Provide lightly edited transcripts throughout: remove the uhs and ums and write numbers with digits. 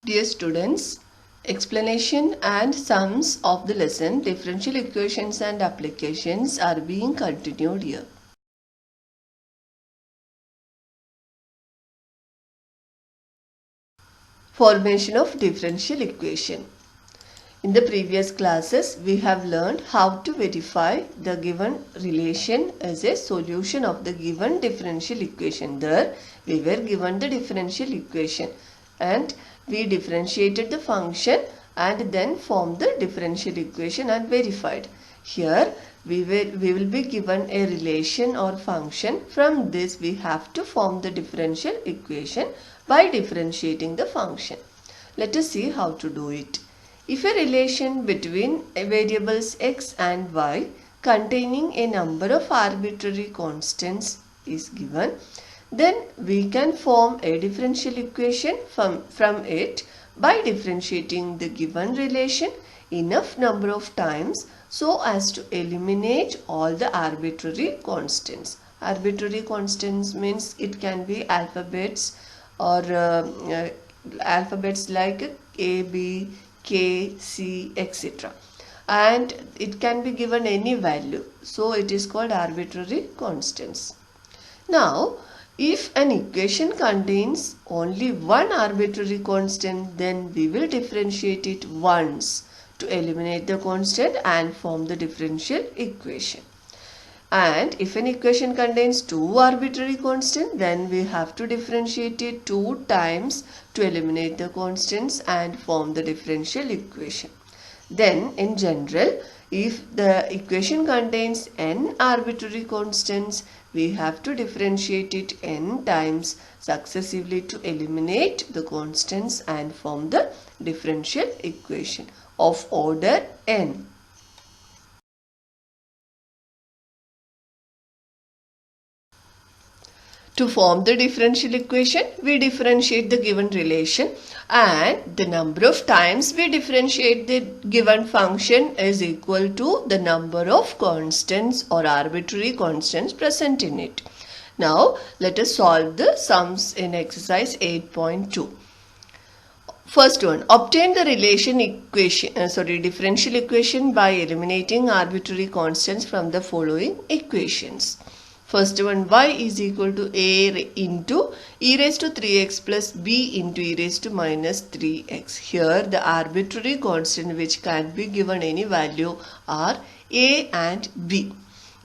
Dear students, explanation and sums of the lesson differential equations and applications are being continued here. Formation of differential equation. In the previous classes, we have learned how to verify the given relation as a solution of the given differential equation. There, we were given the differential equation and we differentiated the function and then formed the differential equation and verified. Here, we will be given a relation or function. From this, we have to form the differential equation by differentiating the function. Let us see how to do it. If a relation between variables x and y containing a number of arbitrary constants is given, then we can form a differential equation from it by differentiating the given relation enough number of times so as to eliminate all the arbitrary constants. Arbitrary constants means it can be alphabets or alphabets like A, B, K, C, etc. And it can be given any value. So it is called arbitrary constants. Now, if an equation contains only one arbitrary constant, then we will differentiate it once to eliminate the constant and form the differential equation. And if an equation contains two arbitrary constants, then we have to differentiate it two times to eliminate the constants and form the differential equation. Then in general, if the equation contains n arbitrary constants, we have to differentiate it n times successively to eliminate the constants and form the differential equation of order n. To form the differential equation, we differentiate the given relation and the number of times we differentiate the given function is equal to the number of constants or arbitrary constants present in it. Now, let us solve the sums in exercise 8.2. First one, obtain the differential equation by eliminating arbitrary constants from the following equations. First one, y is equal to a into e raised to 3x plus b into e raised to minus 3x. Here the arbitrary constant which can be given any value are a and b.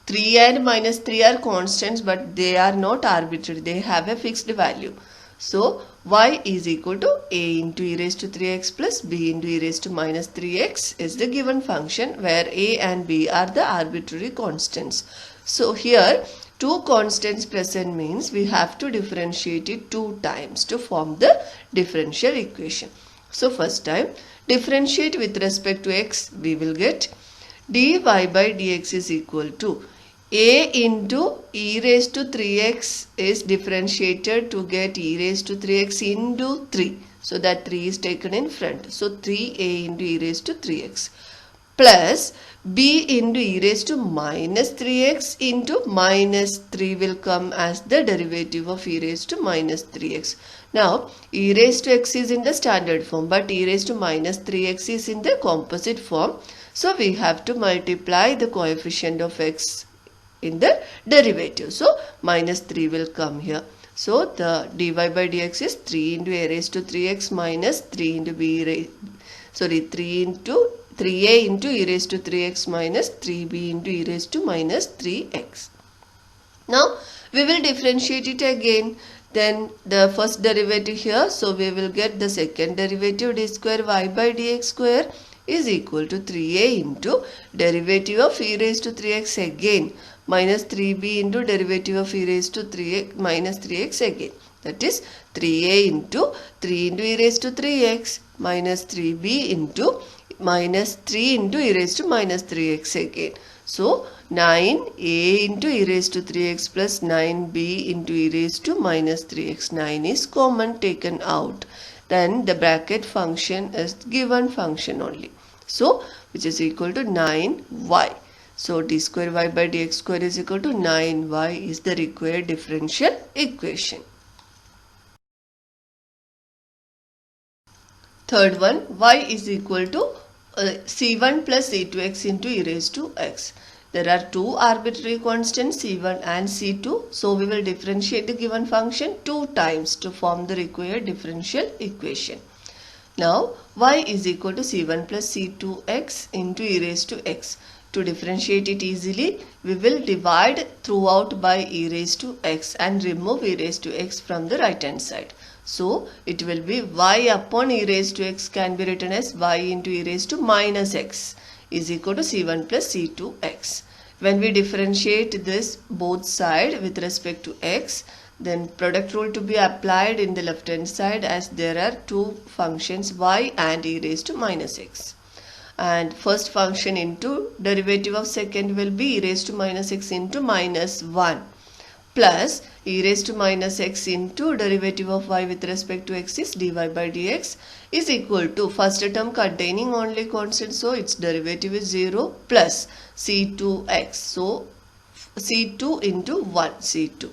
3 and minus 3 are constants but they are not arbitrary. They have a fixed value. So y is equal to a into e raised to 3x plus b into e raised to minus 3x is the given function where a and b are the arbitrary constants. So here two constants present means we have to differentiate it two times to form the differential equation. So first time, differentiate with respect to x, we will get dy by dx is equal to a into e raised to 3x is differentiated to get e raised to 3x into 3. So that 3 is taken in front. So 3a into e raised to 3x plus b into e raised to minus 3x into minus 3 will come as the derivative of e raised to minus 3x. Now, e raised to x is in the standard form but e raised to minus 3x is in the composite form. So, we have to multiply the coefficient of x in the derivative. So, minus 3 will come here. So, the dy by dx is 3 into a raised to 3x minus 3 into 3a into e raised to 3x minus 3b into e raised to minus 3x. Now, we will differentiate it again. Then the first derivative here. So, we will get the second derivative d square y by dx square is equal to 3a into derivative of e raised to 3x again minus 3b into derivative of e raised to 3x minus 3x again. That is 3a into 3 into e raised to 3x minus 3b into minus 3 into e raised to minus 3x again. So, 9a into e raised to 3x plus 9b into e raised to minus 3x. 9 is common taken out. Then the bracket function is given function only. So, which is equal to 9y. So, d square y by dx square is equal to 9y is the required differential equation. Third one, y is equal to c1 plus c2x into e raised to x. There are two arbitrary constants c1 and c2. So we will differentiate the given function 2 times to form the required differential equation. Now y is equal to c1 plus c2x into e raised to x. To differentiate it easily, we will divide throughout by e raised to x and remove e raised to x from the right hand side. So it will be y upon e raised to x can be written as y into e raised to minus x is equal to c1 plus c2x. When we differentiate this both side with respect to x, then product rule to be applied in the left hand side, as there are two functions y and e raised to minus x. And first function into derivative of second will be e raised to minus x into minus 1 plus e raised to minus x into derivative of y with respect to x is dy by dx is equal to first term containing only constant, so its derivative is 0 plus c2x, so c2 into 1 c2.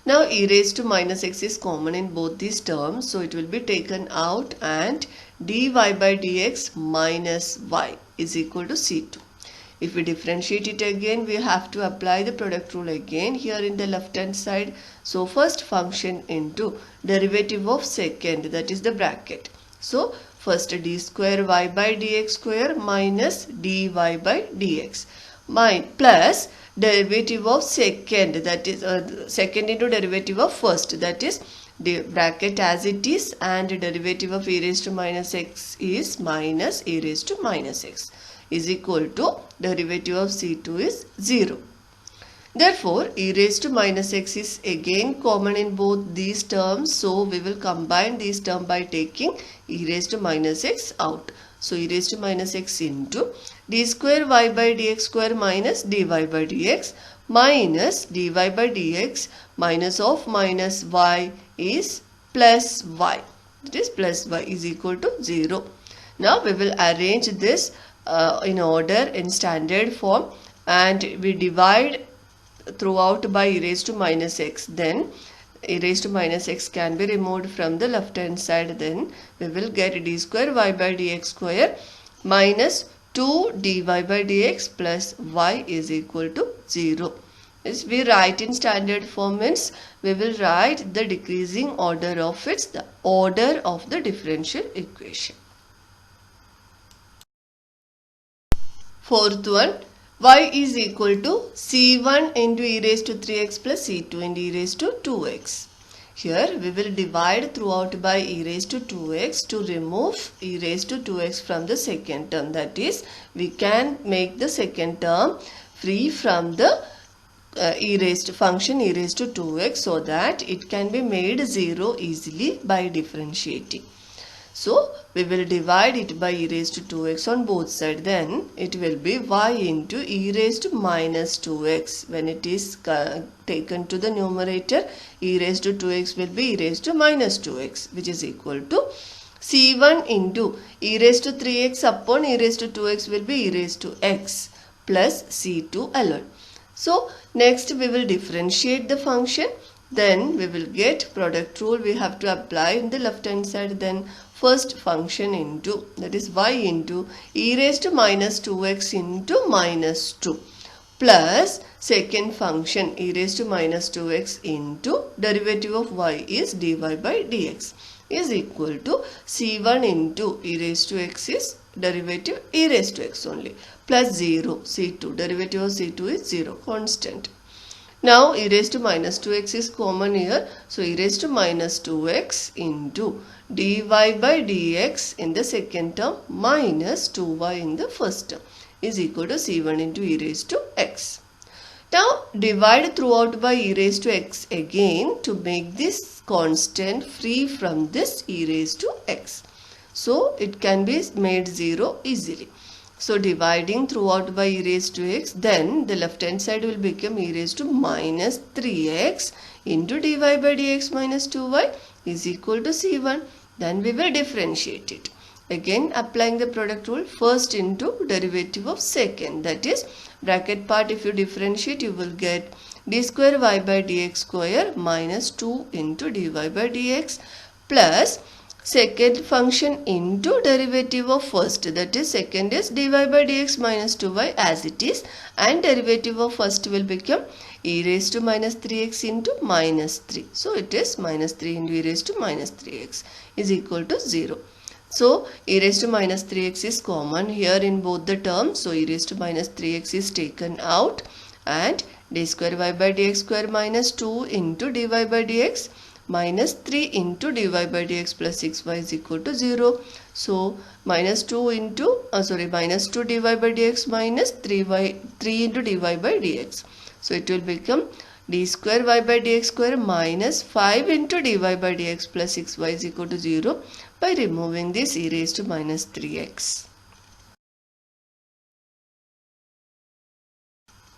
Now e raised to minus x is common in both these terms, so it will be taken out and dy by dx minus y is equal to c2. If we differentiate it again, we have to apply the product rule again here in the left hand side. So first function into derivative of second, that is the bracket. So first d square y by dx square minus dy by dx plus derivative of second, that is second into derivative of first, that is the bracket as it is, and derivative of e raised to minus x is minus e raised to minus x is equal to derivative of c2 is 0. Therefore, e raised to minus x is again common in both these terms. So we will combine these terms by taking e raised to minus x out. So e raised to minus x into d square y by dx square minus dy by dx minus dy by dx minus of minus y is plus y. It is plus y is equal to 0. Now we will arrange this in order in standard form, and we divide throughout by e raised to minus x. Then e raised to minus x can be removed from the left hand side. Then we will get d square y by dx square minus 2 dy by dx plus y is equal to 0. As we write in standard form means we will write the decreasing order of its the order of the differential equation. Fourth one, y is equal to c1 into e raised to 3x plus c2 into e raised to 2x. Here we will divide throughout by e raised to 2x to remove e raised to 2x from the second term. That is, we can make the second term free from the e raised to 2x, so that it can be made 0 easily by differentiating. So we will divide it by e raised to 2x on both sides. Then it will be y into e raised to minus 2x. When it is taken to the numerator, e raised to 2x will be e raised to minus 2x, which is equal to c1 into e raised to 3x upon e raised to 2x will be e raised to x plus c2 alone. So next we will differentiate the function. Then we will get product rule we have to apply in the left hand side. Then first function into, that is y into e raised to minus 2x into minus 2 plus second function e raised to minus 2x into derivative of y is dy by dx is equal to c1 into e raised to x is derivative e raised to x only plus 0 c2, derivative of c2 is 0 constant. Now e raised to minus 2x is common here. So e raised to minus 2x into dy by dx in the second term minus 2y in the first term is equal to c1 into e raised to x. Now divide throughout by e raised to x again to make this constant free from this e raised to x. So it can be made 0 easily. So dividing throughout by e raised to x, then the left hand side will become e raised to minus 3x into dy by dx minus 2y is equal to c1. Then we will differentiate it. Again applying the product rule, first into derivative of second, that is bracket part if you differentiate you will get d square y by dx square minus 2 into dy by dx plus second function into derivative of first, that is second is dy by dx minus 2y as it is, and derivative of first will become e raised to minus 3x into minus 3. So it is minus 3 into e raised to minus 3x is equal to 0. So e raised to minus 3x is common here in both the terms. So e raised to minus 3x is taken out, and d square y by dx square minus 2 into dy by dx minus 3 into dy by dx plus 6y is equal to 0. So minus 2 into minus 2 dy by dx minus 3 into dy by dx. So it will become d square y by dx square minus 5 into dy by dx plus 6y is equal to 0 by removing this e raised to minus 3x.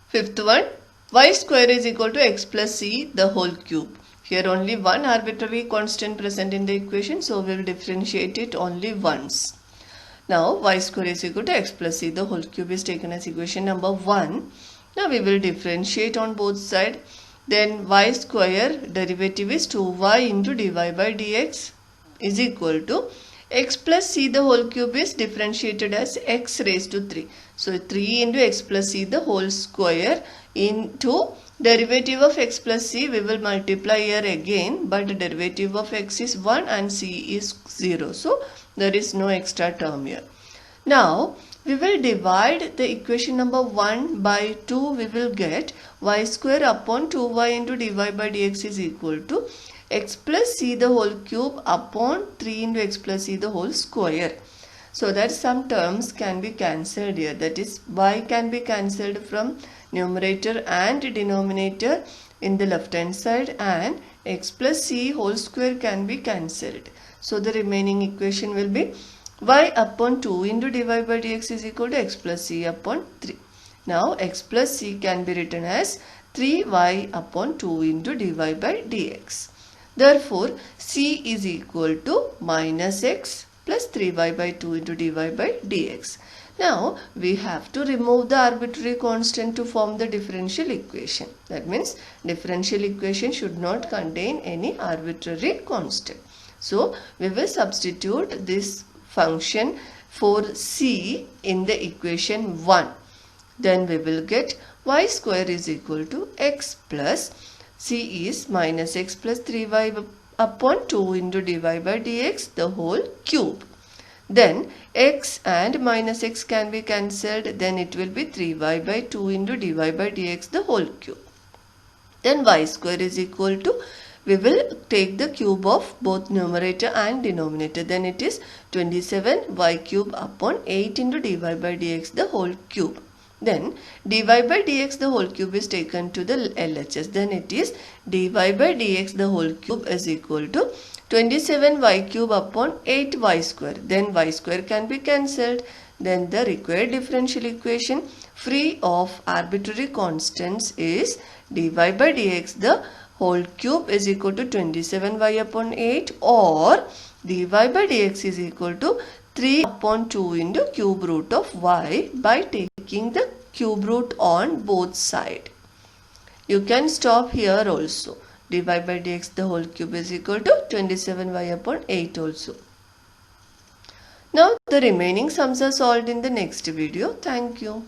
Fifth one, y square is equal to x plus c the whole cube. Here only one arbitrary constant present in the equation, so we will differentiate it only once. Now y square is equal to x plus c the whole cube is taken as equation number 1. Now we will differentiate on both sides. Then y square derivative is 2y into dy by dx is equal to x plus c the whole cube is differentiated as x raised to 3. So 3 into x plus c the whole square into derivative of x plus c we will multiply here again, but the derivative of x is 1 and c is 0. So there is no extra term here. Now we will divide the equation number 1 by 2. We will get y square upon 2y into dy by dx is equal to x plus c the whole cube upon 3 into x plus c the whole square. So that some terms can be cancelled here. That is, y can be cancelled from numerator and denominator in the left hand side, and x plus c whole square can be cancelled. So the remaining equation will be y upon 2 into dy by dx is equal to x plus c upon 3. Now x plus c can be written as 3y upon 2 into dy by dx. Therefore c is equal to minus x plus 3y by 2 into dy by dx. Now we have to remove the arbitrary constant to form the differential equation. That means differential equation should not contain any arbitrary constant. So we will substitute this function for c in the equation 1. Then we will get y square is equal to x plus c is minus x plus 3y upon 2 into dy by dx the whole cube. Then x and minus x can be cancelled. Then it will be 3y by 2 into dy by dx the whole cube. Then y square is equal to, we will take the cube of both numerator and denominator. Then it is 27y cube upon 8 into dy by dx the whole cube. Then dy by dx the whole cube is taken to the LHS. Then it is dy by dx the whole cube is equal to 27y cube upon 8y square. Then y square can be cancelled. Then the required differential equation free of arbitrary constants is dy by dx the whole cube is equal to 27y upon 8, or dy by dx is equal to 3 upon 2 into cube root of y by taking the cube root on both sides. You can stop here also. Dy by dx the whole cube is equal to 27y upon 8 also. Now the remaining sums are solved in the next video. Thank you.